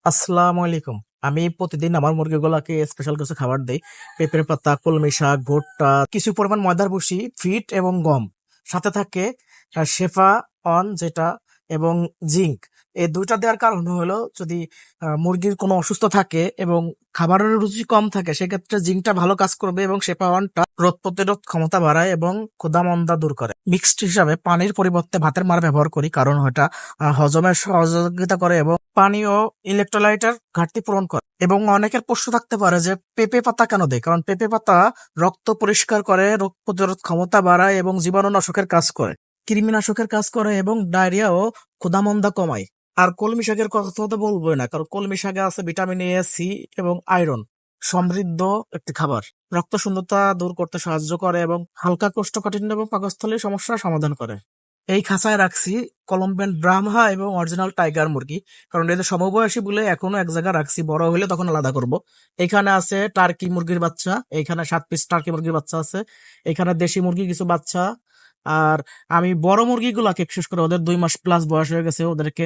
আসসালামু আলাইকুম। আমি প্রতিদিন আমার মুরগিগুলাকে স্পেশাল কিছু খাবার দেই। পেঁপের পাতা, কলমি শাক, ভুট্টা, কিছু পরিমাণ ময়দার ভুসি, ফিট এবং গম। সাথে থাকে শেফা অন যেটা এবং জিঙ্ক। এই ২ টা দেওয়ার কারণ হলো যদি মুরগির কোনো অসুস্থ থাকে এবং খাবারের রুচি কম থাকে সেক্ষেত্রে জিঙ্কটা ভালো কাজ করবে এবং শেফা অনটা রোগ প্রতিরোধ ক্ষমতা বাড়ায় এবং ক্ষুধা-মন্দা দূর করে। মিক্সড হিসাবে পানির পরিবর্তে ভাতের মাড় ব্যবহার করি কারণ ওটা হজমের সহযোগিতা করে এবং পানি ও ইলেকট্রোলাইটের ঘাটতি পূরণ করে। এবং অনেকের প্রশ্ন থাকতে পারে যে পেঁপে পাতা কেন দেয়? কারণ পেঁপে পাতা রক্ত পরিষ্কার করে, রোগ প্রতিরোধ ক্ষমতা বাড়ায় এবং জীবাণুনাশকের কাজ করে, কৃমিনাশকের কাজ করে এবং ডায়রিয়া ও ক্ষুধামন্দা কমায়। আর কলমি শাকের কথা তো বলবোই না, কারণ কলমি শাকে আছে ভিটামিন এ, সি এবং আয়রন সমৃদ্ধ একটি খাবার। রক্ত শূন্যতা দূর করতে সাহায্য করে এবং হালকা কোষ্ঠকাঠিন্য এবং পাকস্থলীর সমস্যার সমাধান করে। এই খাঁচায় রাখছি কলম্বিয়ান ব্রাহ্মা এবং অরিজিনাল টাইগার মুরগি, কারণ এদের সমবয়সী বলে এখনো এক জায়গায় রাখছি, বড় হলে তখন আলাদা করব। এখানে আছে টার্কি মুরগির বাচ্চা, এইখানে 7 পিস টার্কি মুরগির বাচ্চা আছে, এখানে দেশি মুরগি কিছু বাচ্চা। আর আমি বড় মুরগিগুলাকে, বিশেষ করে ওদের 2 মাস প্লাস বয়স হয়ে গেছে, ওদেরকে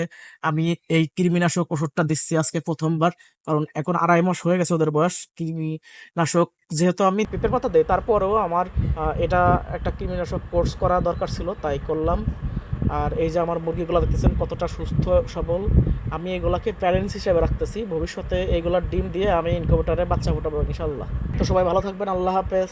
আমি এই কৃমিনাশক ওষুধটা দিচ্ছি আজকে প্রথমবার, কারণ এখন 2.5 মাস হয়ে গেছে ওদের বয়স। কৃমিনাশক যেহেতু আমি পেঁপের পাতা দেই, তারপরেও আমার এটা একটা কৃমিনাশক কোর্স করা দরকার ছিল, তাই করলাম। আর এই যে আমার মুরগিগুলো দেখতেছেন কতটা সুস্থ সবল। আমি এগুলাকে প্যারেন্টস হিসেবে রাখতেছি, ভবিষ্যতে এইগুলার ডিম দিয়ে আমি ইনকিউবেটরে বাচ্চা ফোটাবো ইনশাল্লাহ। তো সবাই ভালো থাকবেন, আল্লাহ হাফেজ।